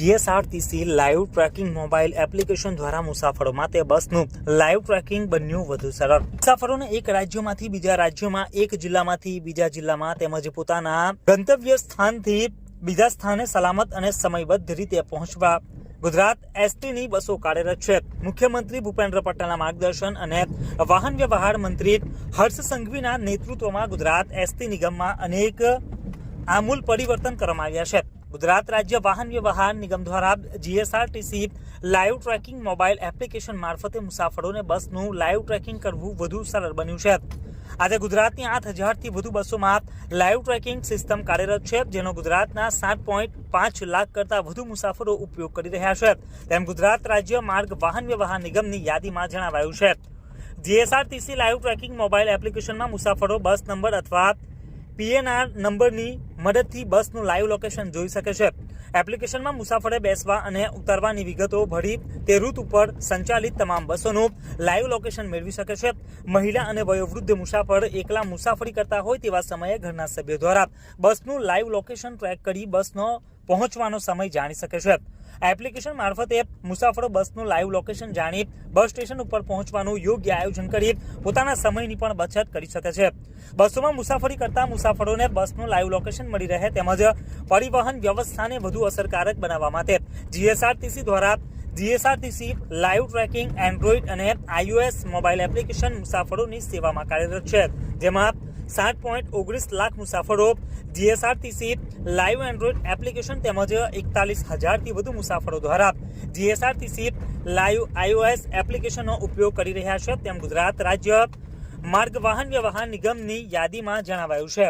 GSRTC live tracking mobile application દ્વારા મુસાફરો માટે બસનું લાઈવ ટ્રેકિંગ બન્યું વધુ સરળ। મુસાફરોને એક રાજ્યમાંથી બીજા રાજ્યમાં, એક જિલ્લામાંથી બીજા જિલ્લામાં તેમજ પોતાના ગંતવ્ય સ્થાનથી બીજા સ્થાને સલામત અને સમયબદ્ધ રીતે પહોંચવા ગુજરાત એસટીની બસો કાર્યરત છે। મુખ્યમંત્રી ભૂપેન્દ્ર પટેલના માર્ગદર્શન અને વાહન વ્યવહાર મંત્રી હર્ષ સંઘવીના નેતૃત્વમાં ગુજરાત એસટી નિગમમાં અનેક આમૂલ પરિવર્તન કરવામાં આવ્યા છે। ગુજરાત રાજ્ય વાહન વ્યવહાર નિગમ દ્વારા GSRTC live tracking mobile application મારફતે મુસાફરોને બસનું લાઈવ ટ્રેકિંગ કરવું વધુ સરળ બન્યું છે। આજે ગુજરાતની 8,000થી વધુ બસોમાં લાઈવ ટ્રેકિંગ સિસ્ટમ કાર્યરત છે, જેનો ગુજરાતના 7.5 લાખ કરતાં વધુ મુસાફરો ઉપયોગ કરી રહ્યા છે, તેમ ગુજરાત રાજ્ય માર્ગ વાહન વ્યવહાર નિગમની યાદીમાં જણાવાયું છે। જીએસઆરટીસી લાઈવ ટ્રેકિંગ મોબાઈલ એપ્લિકેશનમાં મુસાફરો બસ નંબર અથવા પીએનઆર નંબરની મદદથી બસનું લાઈવ લોકેશન જોઈ શકે છે। એપ્લિકેશનમાં મુસાફરે બેસવા અને ઉતરવાની વિગતો ભરી તે રૂટ ઉપર સંચાલિત તમામ બસોનું લાઈવ લોકેશન મેળવી શકે છે। મહિલા અને વયોવૃદ્ધ મુસાફર એકલા મુસાફરી કરતા હોય તેવા સમયે ઘરના સભ્યો દ્વારા બસનું લાઈવ લોકેશન ટ્રેક કરી બસનો પહોંચવાનો સમય જાણી શકે છે। એપ્લિકેશન મારફતે મુસાફરો બસનું લાઈવ લોકેશન જાણી બસ સ્ટેશન ઉપર પહોંચવાનું યોગ્ય આયોજન કરી પોતાના સમયની પણ બચત કરી શકે છે। બસોમાં મુસાફરી કરતા મુસાફરોને બસનું લાઈવ લોકેશન મળી રહે તેમજ પરિવહન વ્યવસ્થાને વધુ અસરકારક બનાવવા માટે જીએસઆરટીસી દ્વારા જીએસઆરટીસી લાઈવ ટ્રેકિંગ એન્ડ્રોઈડ અને iOS મોબાઈલ એપ્લિકેશન મુસાફરોની સેવામાં કાર્યરત છે, જેમાં 7.19 લાખ મુસાફરો જીએસઆરટીસી લાઈવ એન્ડ્રોઈડ એપ્લિકેશન તેમજ 41,000થી વધુ મુસાફરો દ્વારા જીએસઆરટીસી લાઈવ iOS એપ્લિકેશનનો ઉપયોગ કરી રહ્યા છે, તેમ ગુજરાત રાજ્ય માર્ગ વાહન વ્યવહાર નિગમની યાદીમાં જણાવાયું છે।